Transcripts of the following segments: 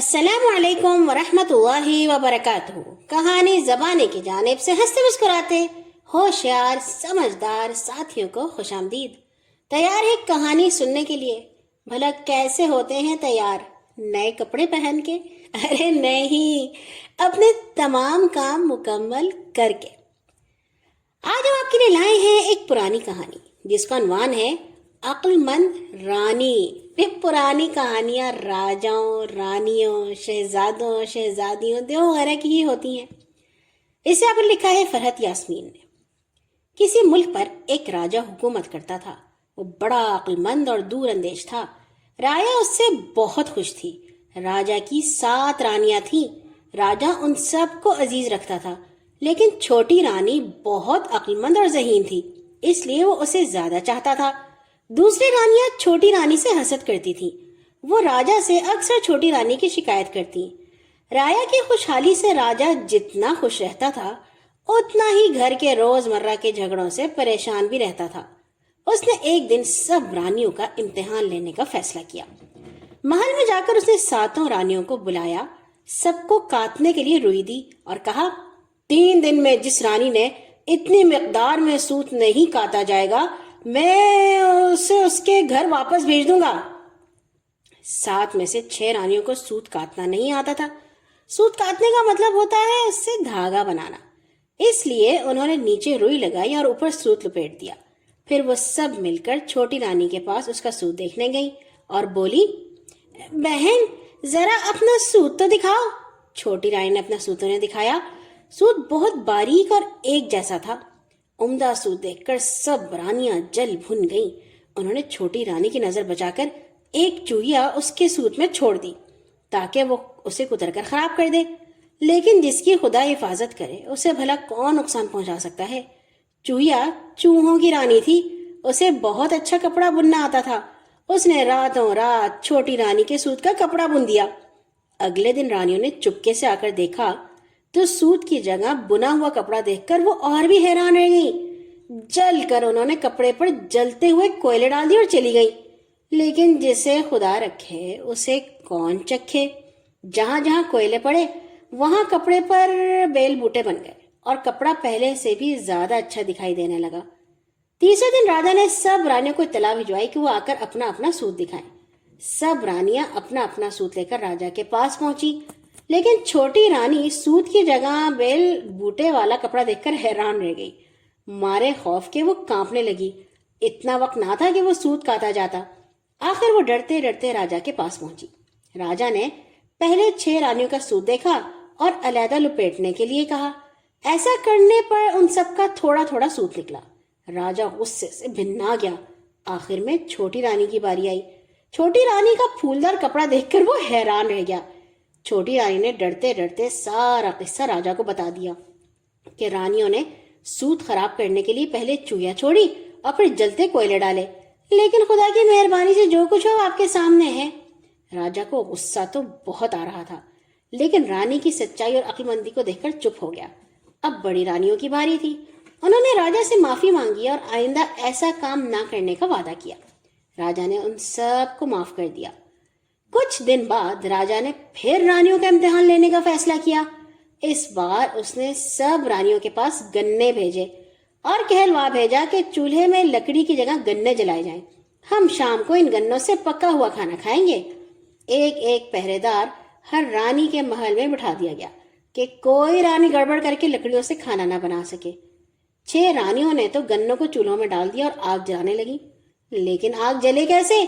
السلام علیکم ورحمۃ اللہ وبرکاتہ۔ کہانی زبانی کی جانب سے ہنستے مسکراتے ہوشیار سمجھدار ساتھیوں کو خوش آمدید۔ تیار ہے کہانی سننے کے لیے؟ بھلا کیسے ہوتے ہیں تیار؟ نئے کپڑے پہن کے؟ ارے نہیں، اپنے تمام کام مکمل کر کے۔ آج ہم آپ کے لیے لائے ہیں ایک پرانی کہانی جس کا عنوان ہے عقل مند رانی۔ پرانی کہانیاں راجاؤں، رانیوں، شہزادوں، شہزادیوں، دیو وغیرہ کی ہی ہوتی ہیں۔ اسے آپ نے لکھا ہے فرحت یاسمین نے۔ کسی ملک پر ایک راجہ حکومت کرتا تھا۔ وہ بڑا عقل مند اور دور اندیش تھا۔ رایا اس سے بہت خوش تھی۔ راجہ کی 7 رانیاں تھیں۔ راجہ ان سب کو عزیز رکھتا تھا، لیکن چھوٹی رانی بہت عقل مند اور ذہین تھی، اس لیے وہ اسے زیادہ چاہتا تھا۔ دوسری رانیاں چھوٹی رانی سے حسد کرتی تھیں۔ وہ راجہ سے اکثر چھوٹی رانی کی شکایت کرتی۔ رایا کی خوشحالی سے راجہ جتنا خوش رہتا تھا اتنا ہی گھر کے روزمرہ کے جھگڑوں سے پریشان بھی رہتا تھا۔ اس نے ایک دن سب رانیوں کا امتحان لینے کا فیصلہ کیا۔ محل میں جا کر اس نے 7 رانیوں کو بلایا، سب کو کاٹنے کے لیے روئی دی اور کہا، 3 دن میں جس رانی نے اتنی مقدار میں سوت نہیں کاٹا جائے گا، میں اسے اس کے گھر واپس بھیج دوں گا۔ 7 میں سے 6 رانیوں کو سوت کاٹنا نہیں آتا تھا۔ سوت کاٹنے کا مطلب ہوتا ہے اس سے دھاگا بنانا، اس لیے انہوں نے نیچے روئی لگائی اور اوپر سوت لپیٹ دیا۔ پھر وہ سب مل کر چھوٹی رانی کے پاس اس کا سوت دیکھنے گئی اور بولی، بہن ذرا اپنا سوت تو دکھاؤ۔ چھوٹی رانی نے اپنا سوت انہیں دکھایا۔ سوت بہت باریک اور ایک جیسا تھا۔ عمدہ سوت دیکھ کر سب رانیاں جل بھن گئیں۔ انہوں نے چھوٹی رانی کی نظر بچا کر ایک چوہیا اس کے سوت میں چھوڑ دی تاکہ وہ اسے کتر کر خراب کر دے، لیکن جس کی خدا حفاظت کرے اسے بھلا کون نقصان پہنچا سکتا ہے۔ چوہیا چوہوں کی رانی تھی، اسے بہت اچھا کپڑا بننا آتا تھا۔ اس نے راتوں رات چھوٹی رانی کے سوت کا کپڑا بن دیا۔ اگلے دن رانیوں نے چپکے سے آ کر دیکھا تو سوت کی جگہ بنا ہوا کپڑا دیکھ کر وہ اور بھی حیران رہ گئی۔ جل کر انہوں نے کپڑے پر جلتے ہوئے کوئلے ڈال دی اور چلی گئی، لیکن جسے خدا رکھے اسے کون چکھے۔ جہاں جہاں کوئلے پڑے وہاں کپڑے پر بیل بوٹے بن گئے اور کپڑا پہلے سے بھی زیادہ اچھا دکھائی دینے لگا۔ تیسرے دن راجا نے سب رانیوں کو اطلاع بھجوائی کہ وہ آ کر اپنا اپنا سوت دکھائیں۔ سب رانیاں اپنا اپنا سوت لے کر راجا کے پاس پہنچی، لیکن چھوٹی رانی سوت کی جگہ بیل بوٹے والا کپڑا دیکھ کر حیران رہ گئی۔ مارے خوف کے وہ کانپنے لگی۔ اتنا وقت نہ تھا کہ وہ سوت کاٹا جاتا۔ آخر وہ ڈرتے ڈرتے راجا کے پاس پہنچی۔ راجا نے پہلے 6 رانیوں کا سوت دیکھا اور علیحدہ لپیٹنے کے لیے کہا۔ ایسا کرنے پر ان سب کا تھوڑا تھوڑا سوت نکلا۔ راجا غصے سے بھنا گیا۔ آخر میں چھوٹی رانی کی باری آئی۔ چھوٹی رانی کا پھولدار کپڑا دیکھ کر وہ حیران رہ گیا۔ چھوٹی رانی نے ڈرتے ڈرتے سارا قصہ راجا کو بتا دیا کہ رانیوں نے سوت خراب کرنے کے لیے پہلے چوہیا چھوڑی اور پھر جلتے کوئلے ڈالے، لیکن خدا کی مہربانی سے جو کچھ ہو آپ کے سامنے ہے۔ راجا کو غصہ تو بہت آ رہا تھا، لیکن رانی کی سچائی اور عقل مندی کو دیکھ کر چپ ہو گیا۔ اب بڑی رانیوں کی باری تھی۔ انہوں نے راجا سے معافی مانگی اور آئندہ ایسا کام نہ کرنے کا وعدہ کیا۔ راجا نے ان سب کو معاف کر دیا۔ کچھ دن بعد راجا نے پھر رانیوں کا امتحان لینے کا فیصلہ کیا۔ اس بار اس نے سب رانیوں کے پاس گنے بھیجے اور کہلوا بھیجا کہ چولہے میں لکڑی کی جگہ گنے جلائے جائیں۔ ہم شام کو ان گنوں سے پکا ہوا کھانا کھائیں گے۔ ایک ایک پہرے دار ہر رانی کے محل میں بٹھا دیا گیا کہ کوئی رانی گڑبڑ کر کے لکڑیوں سے کھانا نہ بنا سکے۔ 6 رانیوں نے تو گنوں کو چولہوں میں ڈال دیا اور آگ جلانے لگی، لیکن آگ جلے کیسے؟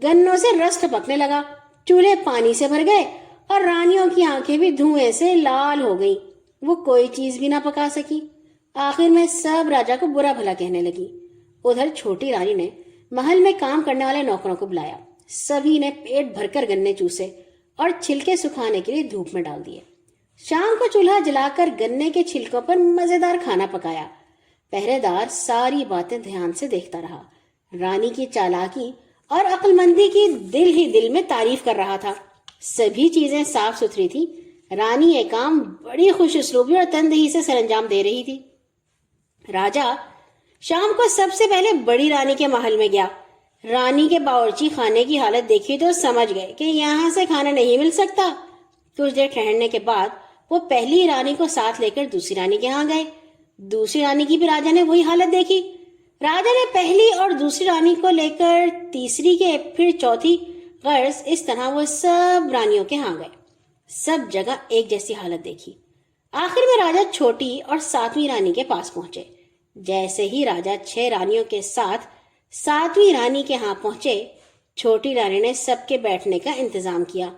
گنوں سے رس ٹپکنے لگا، چولہے پانی سے بھر گئے اور رانیوں کی آنکھیں بھی دھوئیں سے لال ہو گئیں۔ وہ کوئی چیز بھی نہ پکا سکی۔ آخر میں سب راجا کو برا بھلا کہنے لگی۔ ادھر چھوٹی رانی نے محل میں کام کرنے والے نوکروں کو بلایا۔ سبھی نے پیٹ بھر کر گنے چوسے اور چھلکے سکھانے کے لیے دھوپ میں ڈال دیے۔ شام کو چولہا جلا کر گنے کے چھلکوں پر مزیدار کھانا پکایا۔ پہرے دار ساری باتیں دھیان سے دیکھتا رہا۔ رانی کی چالاکی اور عقل مندی کی دل ہی دل میں تعریف کر رہا تھا۔ سبھی چیزیں صاف ستھری تھی۔ رانی یہ کام بڑی خوش اسلوبی اور تندہی سے سر انجام دے رہی تھی۔ راجا شام کو سب سے پہلے بڑی رانی کے محل میں گیا۔ رانی کے باورچی خانے کی حالت دیکھی تو سمجھ گئے کہ یہاں سے کھانا نہیں مل سکتا۔ کچھ دیر ٹھہرنے کے بعد وہ پہلی رانی کو ساتھ لے کر دوسری رانی کے ہاں گئے۔ دوسری رانی کی بھی راجا نے وہی حالت دیکھی۔ راجا نے پہلی اور دوسری رانی کو لے کر تیسری کے پھر چوتھی، غرض اس طرح وہ سب رانیوں کے ہاں گئے۔ سب جگہ ایک جیسی حالت دیکھی۔ آخر میں راجا چھوٹی اور ساتویں رانی کے پاس پہنچے۔ جیسے ہی راجا 6 رانیوں کے ساتھ ساتویں رانی کے ہاں پہنچے، چھوٹی رانی نے سب کے بیٹھنے کا انتظام کیا۔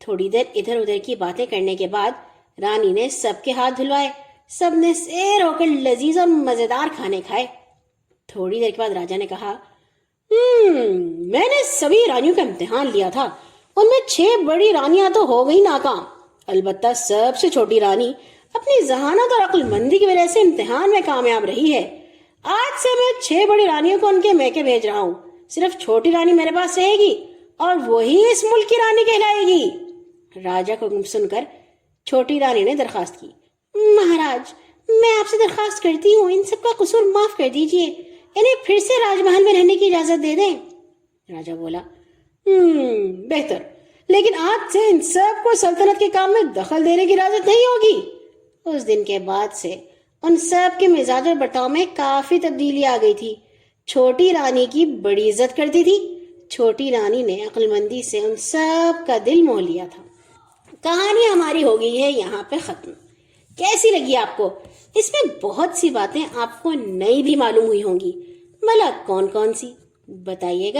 تھوڑی دیر ادھر ادھر کی باتیں کرنے کے بعد رانی نے سب کے ہاتھ دھلوائے۔ سب نے سیر ہو کر لذیذ اور مزیدار کھانے کھائے۔ تھوڑی دیر کے بعد راجا نے کہا، میں نے سبھی رانیوں کا امتحان لیا تھا، ان میں 6 بڑی رانیاں تو ہو گئی ناکام، البتہ سب سے چھوٹی رانی اپنی ذہانت اور عقل مندی کی وجہ سے امتحان میں کامیاب رہی ہے۔ آج سے میں 6 بڑی رانیوں کو ان کے میکے بھیج رہا ہوں، صرف چھوٹی رانی میرے پاس رہے گی اور وہی اس ملک کی رانی کہلائے گی۔ راجا کو سن کر چھوٹی رانی نے درخواست کی، مہاراج میں آپ سے درخواست کرتی ہوں ان سب کا قصور معاف کر دیجئے، انہیں پھر سے راج محل میں رہنے کی اجازت دے دیں۔ راجا بولا، بہتر، لیکن آج سے ان سب کو سلطنت کے کام میں دخل دینے کی اجازت نہیں ہوگی۔ اس دن کے بعد سے ان سب کے مزاج اور برتاؤ میں کافی تبدیلی آ گئی تھی۔ چھوٹی رانی کی بڑی عزت کرتی تھی۔ چھوٹی رانی نے عقل مندی سے ان سب کا دل موہ لیا تھا۔ کہانی ہماری ہو گئی ہے یہاں پہ ختم۔ کیسی لگی آپ کو؟ اس میں بہت سی باتیں آپ کو نئی بھی معلوم ہوئی ہوں گی، بھلا کون کون سی بتائیے گا۔